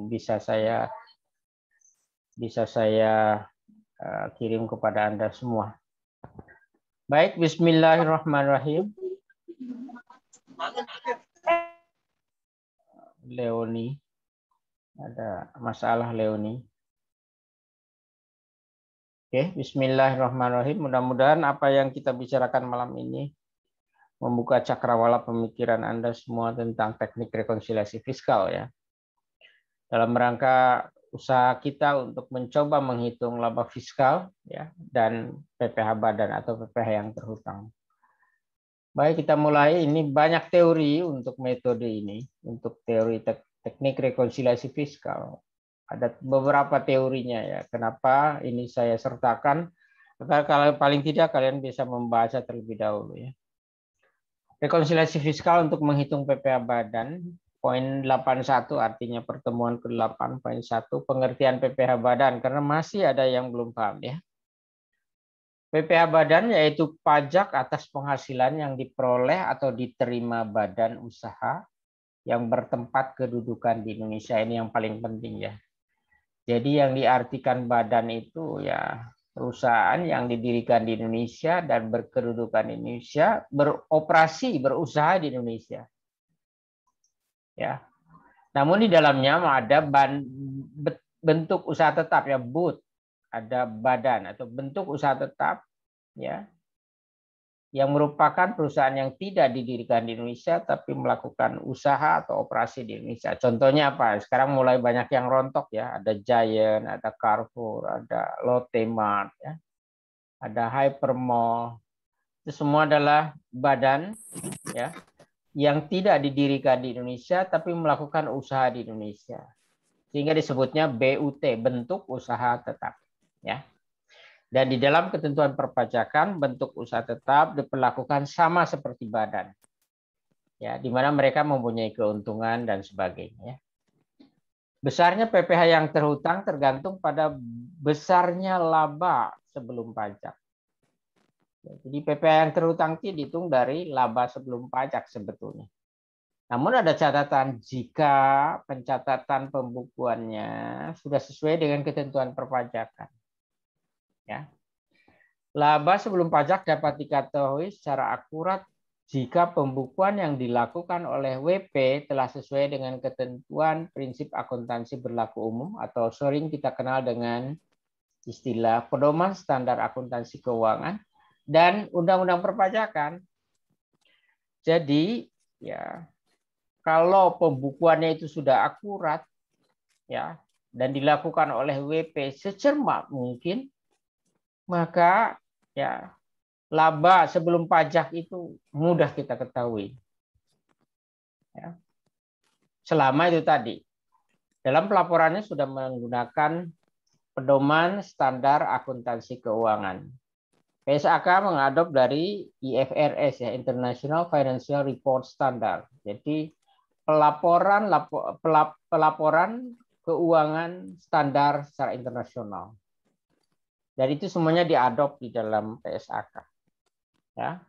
bisa saya kirim kepada Anda semua. Baik, bismillahirrahmanirrahim. Leoni, ada masalah Leoni. Oke, bismillahirrahmanirrahim. Mudah-mudahan apa yang kita bicarakan malam ini membuka cakrawala pemikiran Anda semua tentang teknik rekonsiliasi fiskal ya. Dalam rangka usaha kita untuk mencoba menghitung laba fiskal ya dan PPh badan atau PPh yang terhutang. Baik, kita mulai. Ini banyak teori untuk metode ini, untuk teori teknik rekonsiliasi fiskal. Ada beberapa teorinya ya. Kenapa ini saya sertakan? Agar kalau paling tidak kalian bisa membaca terlebih dahulu ya. Rekonsiliasi fiskal untuk menghitung PPh badan, poin 81 artinya pertemuan ke-8, poin 1 pengertian PPh badan karena masih ada yang belum paham ya. PPh badan yaitu pajak atas penghasilan yang diperoleh atau diterima badan usaha yang bertempat kedudukan di Indonesia. Ini yang paling penting ya. Jadi yang diartikan badan itu ya perusahaan yang didirikan di Indonesia dan berkedudukan di Indonesia, beroperasi, berusaha di Indonesia. Ya. Namun di dalamnya ada bentuk usaha tetap ya, BUT, ada badan atau bentuk usaha tetap ya, yang merupakan perusahaan yang tidak didirikan di Indonesia tapi melakukan usaha atau operasi di Indonesia. Contohnya apa? Sekarang mulai banyak yang rontok ya, ada Giant, ada Carrefour, ada Lotte Mart ya, ada Hypermall. Itu semua adalah badan ya yang tidak didirikan di Indonesia tapi melakukan usaha di Indonesia. Sehingga disebutnya BUT, bentuk usaha tetap ya. Dan di dalam ketentuan perpajakan bentuk usaha tetap diperlakukan sama seperti badan. Ya, di mana mereka mempunyai keuntungan dan sebagainya. Besarnya PPh yang terhutang tergantung pada besarnya laba sebelum pajak. Jadi PPh yang terhutang itu dihitung dari laba sebelum pajak sebetulnya. Namun ada catatan jika pencatatan pembukuannya sudah sesuai dengan ketentuan perpajakan. Ya. Laba sebelum pajak dapat diketahui secara akurat jika pembukuan yang dilakukan oleh WP telah sesuai dengan ketentuan prinsip akuntansi berlaku umum atau sering kita kenal dengan istilah pedoman standar akuntansi keuangan dan undang-undang perpajakan. Jadi ya kalau pembukuannya itu sudah akurat ya dan dilakukan oleh WP secermat mungkin, maka ya laba sebelum pajak itu mudah kita ketahui. Ya. Selama itu tadi dalam pelaporannya sudah menggunakan pedoman standar akuntansi keuangan. PSAK mengadop dari IFRS ya, International Financial Report Standard. Jadi pelaporan keuangan standar secara internasional. Dan itu semuanya diadop di dalam PSAK. Ya.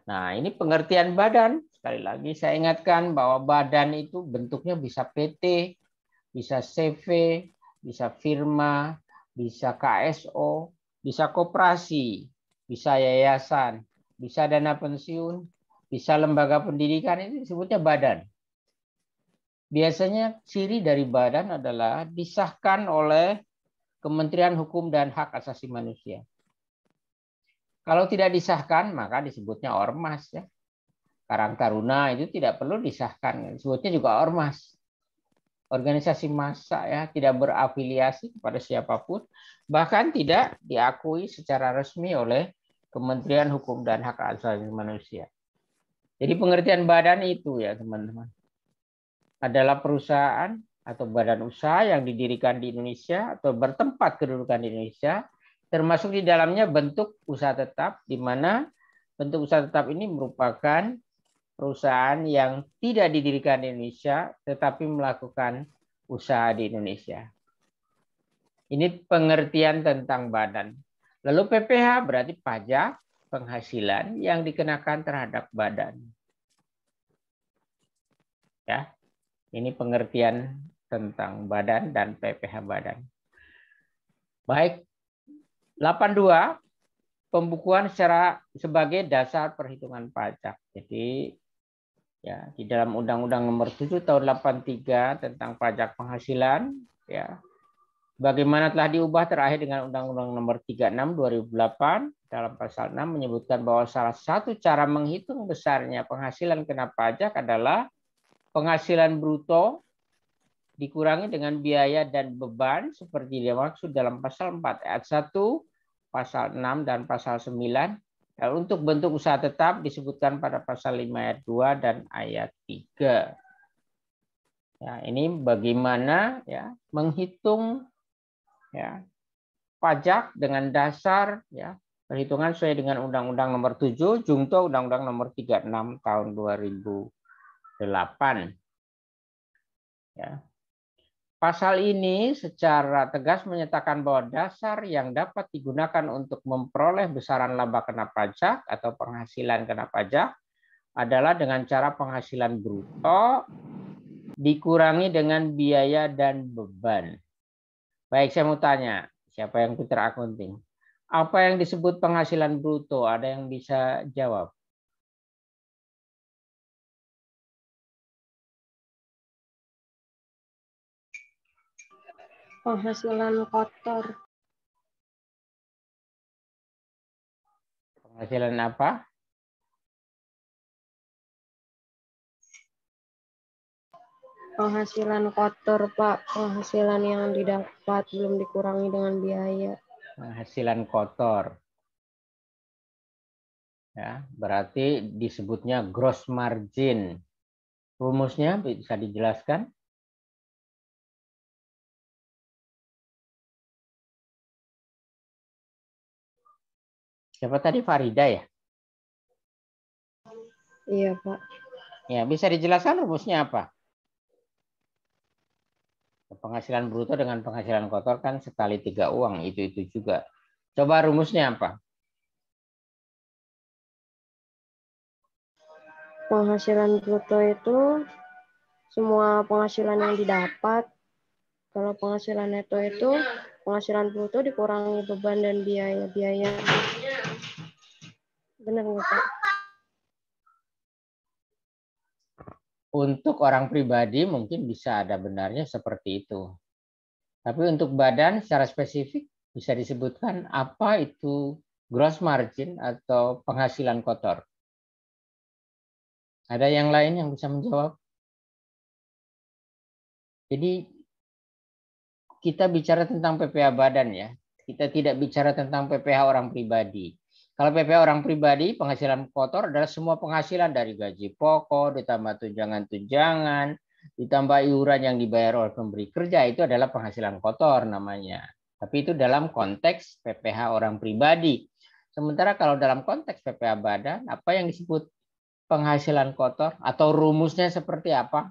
Nah, ini pengertian badan. Sekali lagi saya ingatkan bahwa badan itu bentuknya bisa PT, bisa CV, bisa firma, bisa KSO, bisa koperasi, bisa yayasan, bisa dana pensiun, bisa lembaga pendidikan, ini disebutnya badan. Biasanya ciri dari badan adalah disahkan oleh Kementerian Hukum dan Hak Asasi Manusia. Kalau tidak disahkan, maka disebutnya ormas ya. Karang Taruna itu tidak perlu disahkan, disebutnya juga ormas. Organisasi massa ya, tidak berafiliasi kepada siapapun, bahkan tidak diakui secara resmi oleh Kementerian Hukum dan Hak Asasi Manusia. Jadi pengertian badan itu ya teman-teman, adalah perusahaan atau badan usaha yang didirikan di Indonesia atau bertempat kedudukan di Indonesia, termasuk di dalamnya bentuk usaha tetap, di mana bentuk usaha tetap ini merupakan perusahaan yang tidak didirikan di Indonesia tetapi melakukan usaha di Indonesia. Ini pengertian tentang badan. Lalu PPh berarti pajak penghasilan yang dikenakan terhadap badan. Ya. Ini pengertian tentang badan dan PPh badan. Baik, 82 pembukuan sebagai dasar perhitungan pajak. Jadi ya di dalam Undang-Undang Nomor 7 Tahun 83 tentang pajak penghasilan, ya bagaimana telah diubah terakhir dengan Undang-Undang Nomor 36 2008 dalam pasal 6 menyebutkan bahwa salah satu cara menghitung besarnya penghasilan kena pajak adalah penghasilan bruto dikurangi dengan biaya dan beban seperti dimaksud dalam pasal 4 ayat 1, pasal 6 dan pasal 9. Dan untuk bentuk usaha tetap disebutkan pada pasal 5 ayat 2 dan ayat 3. Ya, ini bagaimana ya menghitung ya pajak dengan dasar ya perhitungan sesuai dengan Undang-Undang Nomor 7 Jungto Undang-Undang Nomor 36 tahun 2008. Ya. Pasal ini secara tegas menyatakan bahwa dasar yang dapat digunakan untuk memperoleh besaran laba kena pajak atau penghasilan kena pajak adalah dengan cara penghasilan bruto dikurangi dengan biaya dan beban. Baik, saya mau tanya, siapa yang pintar akunting? Apa yang disebut penghasilan bruto? Ada yang bisa jawab? Penghasilan kotor. Penghasilan apa? Penghasilan kotor, Pak. Penghasilan yang didapat belum dikurangi dengan biaya. Penghasilan kotor. Ya, berarti disebutnya gross margin. Rumusnya bisa dijelaskan? Siapa tadi, Farida ya? Iya, Pak. Ya, bisa dijelaskan rumusnya apa? Penghasilan bruto dengan penghasilan kotor kan sekali 3 uang, itu juga. Coba rumusnya apa? Penghasilan bruto itu semua penghasilan yang didapat. Kalau penghasilan neto itu penghasilan bruto dikurangi beban dan biaya-biaya. Benar nggak, Pak? Untuk orang pribadi mungkin bisa ada benarnya seperti itu. Tapi untuk badan secara spesifik bisa disebutkan apa itu gross margin atau penghasilan kotor. Ada yang lain yang bisa menjawab? Jadi kita bicara tentang PPh badan ya. Kita tidak bicara tentang PPh orang pribadi. Kalau PPh orang pribadi, penghasilan kotor adalah semua penghasilan dari gaji pokok, ditambah tunjangan-tunjangan, ditambah iuran yang dibayar oleh pemberi kerja, itu adalah penghasilan kotor namanya. Tapi itu dalam konteks PPh orang pribadi. Sementara kalau dalam konteks PPh badan, apa yang disebut penghasilan kotor atau rumusnya seperti apa?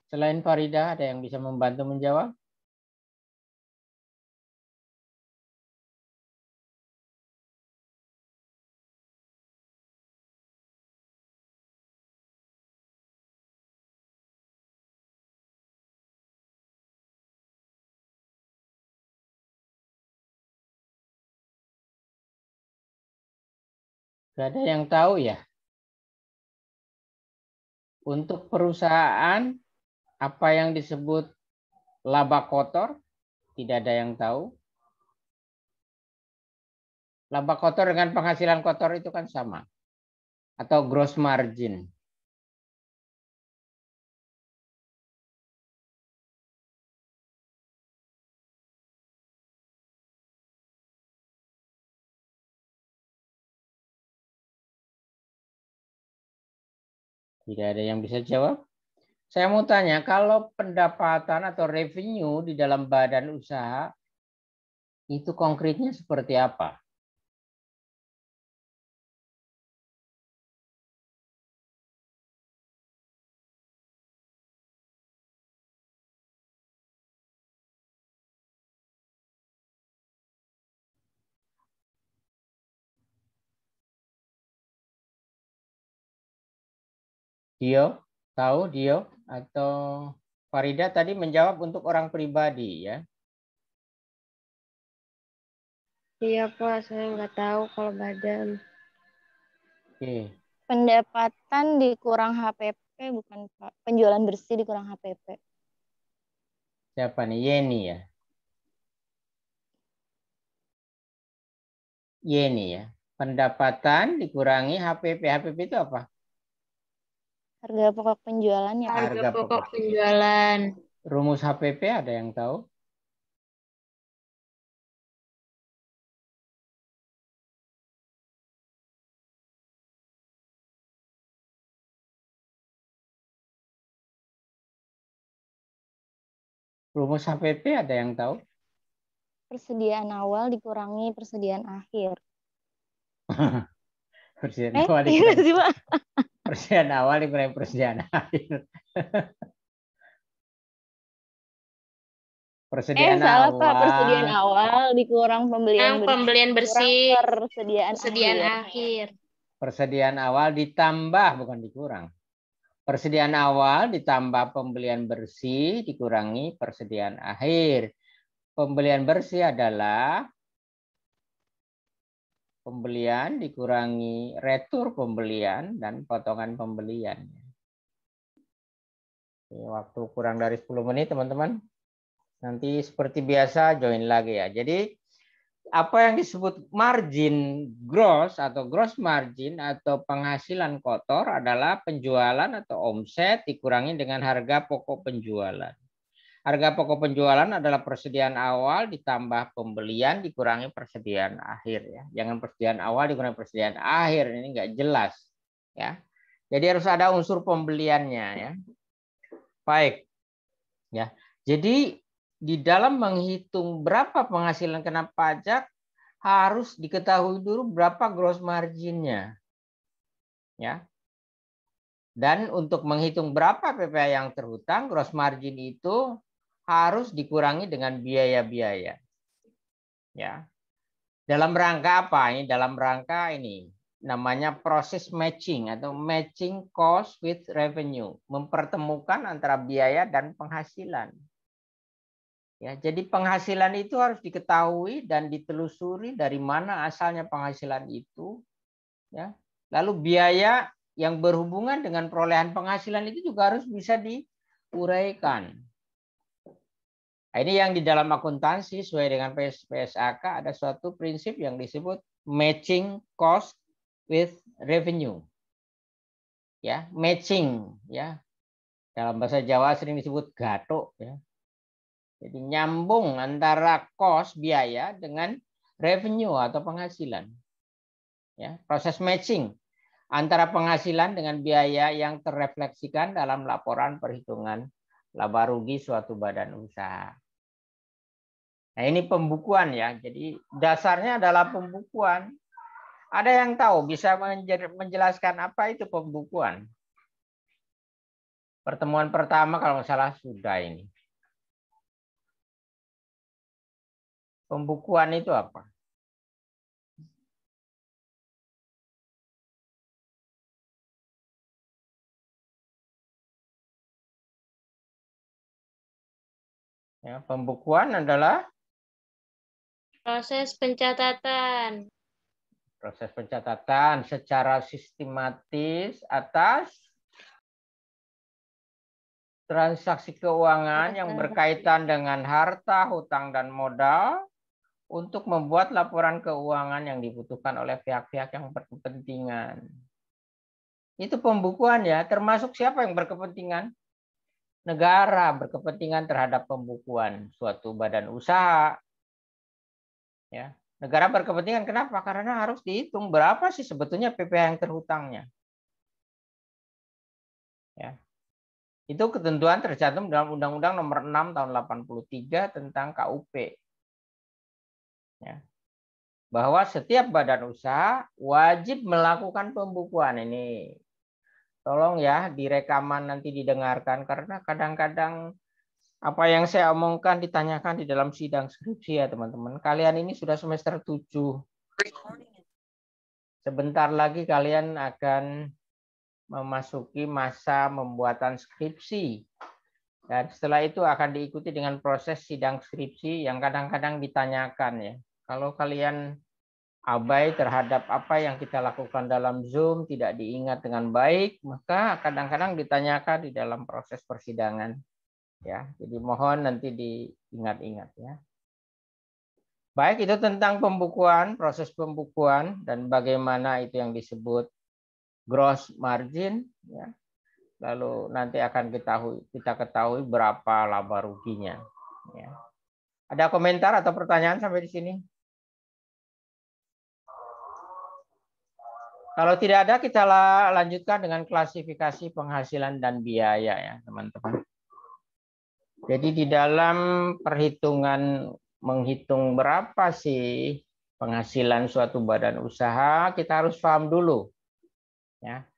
Selain Farida, ada yang bisa membantu menjawab? Gak ada yang tahu ya. Untuk perusahaan, apa yang disebut laba kotor, tidak ada yang tahu. Laba kotor dengan penghasilan kotor itu kan sama. Atau gross margin. Tidak ada yang bisa jawab. Saya mau tanya, kalau pendapatan atau revenue di dalam badan usaha, itu konkretnya seperti apa? Dio, tahu Dio atau Farida tadi menjawab untuk orang pribadi ya. Iya Pak, saya nggak tahu kalau badan. Oke. Pendapatan dikurang HPP bukan Pak. Penjualan bersih dikurang HPP. Siapa nih? Yeni ya. Yeni ya. Pendapatan dikurangi HPP. HPP itu apa? Harga pokok penjualan ya Pak. Harga pokok penjualan. Rumus HPP ada yang tahu? Rumus HPP ada yang tahu? Persediaan awal dikurangi persediaan akhir. Persediaan awal Iya sih Pak. persediaan awal dikurangi persediaan akhir. Persediaan Salah awal. Pak. Persediaan awal dikurang pembelian bersih. persediaan akhir. Persediaan awal ditambah, bukan dikurang. Persediaan awal ditambah pembelian bersih dikurangi persediaan akhir. Pembelian bersih adalah pembelian dikurangi retur pembelian dan potongan pembelian. Waktu kurang dari 10 menit teman-teman. Nanti seperti biasa join lagi ya. Jadi apa yang disebut margin gross atau gross margin atau penghasilan kotor adalah penjualan atau omset dikurangi dengan harga pokok penjualan. Harga pokok penjualan adalah persediaan awal ditambah pembelian dikurangi persediaan akhir ya. Jangan persediaan awal dikurangi persediaan akhir, ini enggak jelas ya. Jadi harus ada unsur pembeliannya ya. Baik. Ya. Jadi di dalam menghitung berapa penghasilan kena pajak harus diketahui dulu berapa gross marginnya. Ya. Dan untuk menghitung berapa PPh yang terhutang, gross margin itu harus dikurangi dengan biaya-biaya. Ya. Dalam rangka apa? Ini dalam rangka ini namanya proses matching atau matching cost with revenue, mempertemukan antara biaya dan penghasilan. Ya, jadi penghasilan itu harus diketahui dan ditelusuri dari mana asalnya penghasilan itu. Ya. Lalu biaya yang berhubungan dengan perolehan penghasilan itu juga harus bisa diuraikan. Nah, ini yang di dalam akuntansi sesuai dengan PSAK ada suatu prinsip yang disebut matching cost with revenue. Ya, matching ya. Dalam bahasa Jawa sering disebut gathuk ya. Jadi nyambung antara cost biaya dengan revenue atau penghasilan. Ya, proses matching antara penghasilan dengan biaya yang terrefleksikan dalam laporan perhitungan laba rugi suatu badan usaha. Nah, ini pembukuan ya. Jadi dasarnya adalah pembukuan. Ada yang tahu bisa menjelaskan apa itu pembukuan? Pertemuan pertama kalau nggak salah sudah ini. Pembukuan itu apa? Ya, pembukuan adalah Proses pencatatan. proses pencatatan secara sistematis atas transaksi keuangan yang berkaitan dengan harta, hutang, dan modal untuk membuat laporan keuangan yang dibutuhkan oleh pihak-pihak yang berkepentingan. Itu pembukuan ya, termasuk siapa yang berkepentingan? Negara berkepentingan terhadap pembukuan suatu badan usaha. Ya, negara berkepentingan kenapa? Karena harus dihitung berapa sih sebetulnya PPh yang terhutangnya. Ya. Itu ketentuan tercantum dalam Undang-Undang Nomor 6 Tahun 83 tentang KUP. Ya. Bahwa setiap badan usaha wajib melakukan pembukuan. Ini tolong ya direkaman nanti didengarkan karena kadang-kadang apa yang saya omongkan ditanyakan di dalam sidang skripsi ya teman-teman. Kalian ini sudah semester 7. Sebentar lagi kalian akan memasuki masa pembuatan skripsi. Dan setelah itu akan diikuti dengan proses sidang skripsi yang kadang-kadang ditanyakan ya. Kalau kalian abai terhadap apa yang kita lakukan dalam Zoom, tidak diingat dengan baik, maka kadang-kadang ditanyakan di dalam proses persidangan. Ya, jadi mohon nanti diingat-ingat ya. Baik, itu tentang pembukuan, proses pembukuan dan bagaimana itu yang disebut gross margin ya. Lalu nanti akan kita ketahui berapa laba ruginya ya. Ada komentar atau pertanyaan sampai di sini? Kalau tidak ada, kita lanjutkan dengan klasifikasi penghasilan dan biaya ya, teman-teman. Jadi di dalam perhitungan menghitung berapa sih penghasilan suatu badan usaha, kita harus paham dulu ya.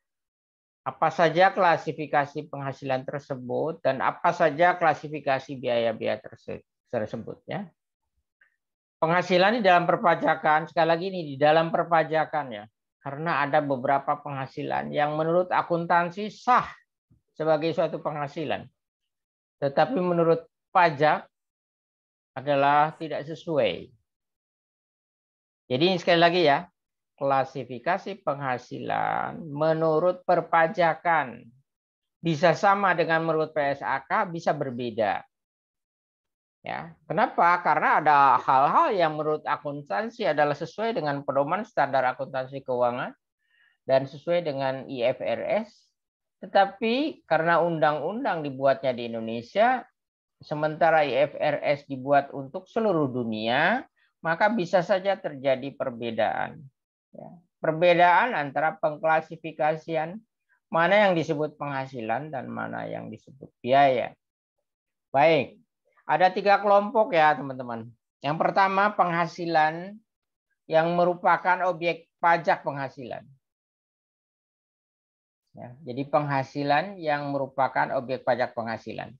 Apa saja klasifikasi penghasilan tersebut dan apa saja klasifikasi biaya-biaya tersebut ya. Penghasilan di dalam perpajakan, sekali lagi ini di dalam perpajakan ya. Karena ada beberapa penghasilan yang menurut akuntansi sah sebagai suatu penghasilan. Tetapi menurut pajak adalah tidak sesuai. Jadi sekali lagi ya, klasifikasi penghasilan menurut perpajakan bisa sama dengan menurut PSAK, bisa berbeda. Ya, kenapa? Karena ada hal-hal yang menurut akuntansi adalah sesuai dengan pedoman standar akuntansi keuangan dan sesuai dengan IFRS. Tetapi karena undang-undang dibuatnya di Indonesia, sementara IFRS dibuat untuk seluruh dunia, maka bisa saja terjadi perbedaan. Ya. Perbedaan antara pengklasifikasian mana yang disebut penghasilan dan mana yang disebut biaya. Baik, ada 3 kelompok ya teman-teman. Yang pertama penghasilan yang merupakan objek pajak penghasilan. Ya, jadi penghasilan yang merupakan objek pajak penghasilan.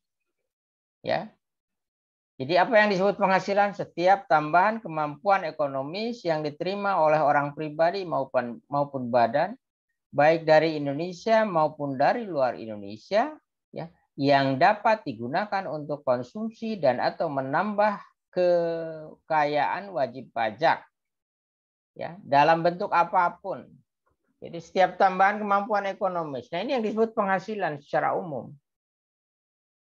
Ya. Jadi apa yang disebut penghasilan? Setiap tambahan kemampuan ekonomis yang diterima oleh orang pribadi maupun badan, baik dari Indonesia maupun dari luar Indonesia, ya, yang dapat digunakan untuk konsumsi dan atau menambah kekayaan wajib pajak, ya, dalam bentuk apapun. Jadi setiap tambahan kemampuan ekonomis. Nah ini yang disebut penghasilan secara umum.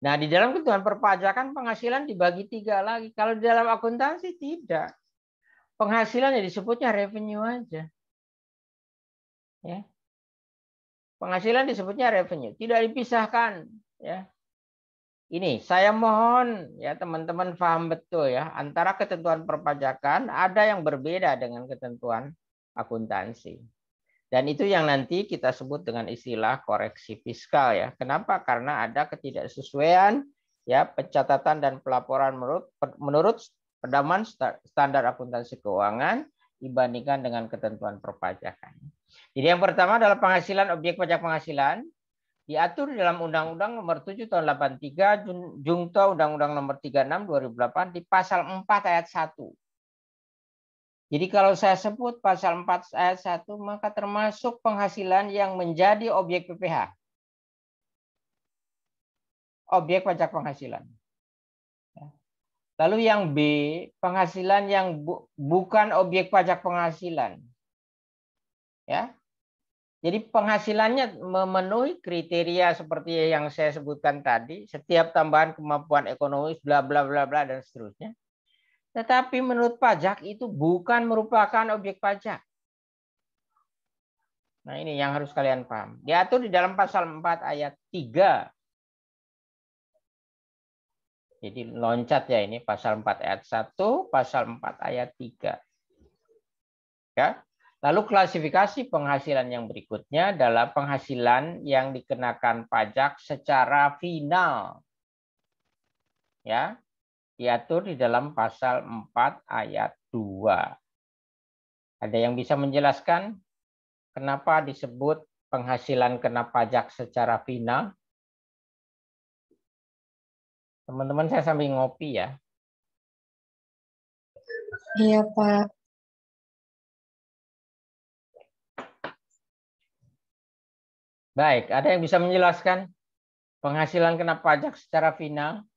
Nah, di dalam ketentuan perpajakan penghasilan dibagi 3 lagi. Kalau di dalam akuntansi tidak. Penghasilan ya disebutnya revenue aja. Ya. Penghasilan disebutnya revenue, tidak dipisahkan ya. Ini saya mohon ya teman-teman paham betul ya, antara ketentuan perpajakan ada yang berbeda dengan ketentuan akuntansi. Dan itu yang nanti kita sebut dengan istilah koreksi fiskal ya. Kenapa? Karena ada ketidaksesuaian ya pencatatan dan pelaporan menurut pedoman standar akuntansi keuangan dibandingkan dengan ketentuan perpajakan. Jadi yang pertama adalah penghasilan objek pajak penghasilan diatur di dalam Undang-Undang Nomor 7 Tahun 83 Jungto Undang-Undang Nomor 36 2008 di Pasal 4 Ayat 1. Jadi kalau saya sebut Pasal 4 Ayat 1 maka termasuk penghasilan yang menjadi objek PPh. Objek pajak penghasilan. Lalu yang B, penghasilan yang bukan objek pajak penghasilan. Ya. Jadi penghasilannya memenuhi kriteria seperti yang saya sebutkan tadi, setiap tambahan kemampuan ekonomis bla bla bla bla dan seterusnya. Tetapi menurut pajak itu bukan merupakan objek pajak. Nah, ini yang harus kalian paham. Diatur di dalam Pasal 4 Ayat 3. Jadi loncat ya ini Pasal 4 Ayat 1, Pasal 4 Ayat 3. Ya. Lalu klasifikasi penghasilan yang berikutnya adalah penghasilan yang dikenakan pajak secara final. Ya, diatur di dalam Pasal 4 Ayat 2. Ada yang bisa menjelaskan kenapa disebut penghasilan kena pajak secara final? Teman-teman saya sambil ngopi ya. Iya, Pak. Baik, ada yang bisa menjelaskan penghasilan kena pajak secara final?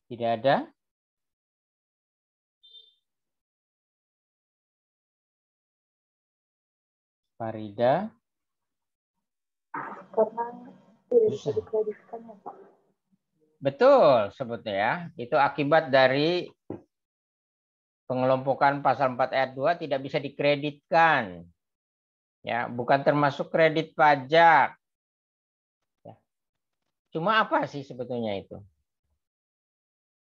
Tidak ada? Farida? Karena tidak bisa dikreditkan ya Pak. Betul sebetulnya ya. Itu akibat dari pengelompokan pasal 4 ayat 2 tidak bisa dikreditkan. Ya, bukan termasuk kredit pajak. Ya. Cuma apa sih sebetulnya itu?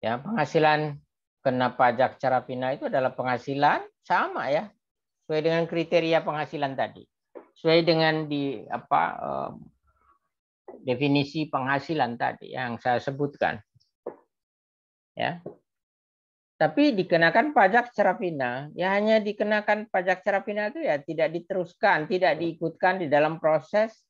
Ya, penghasilan kena pajak secara final itu adalah penghasilan sama ya, sesuai dengan kriteria penghasilan tadi. Sesuai dengan definisi penghasilan tadi yang saya sebutkan. Ya. Tapi dikenakan pajak secara final, ya hanya dikenakan pajak secara final itu ya tidak diteruskan, tidak diikutkan di dalam proses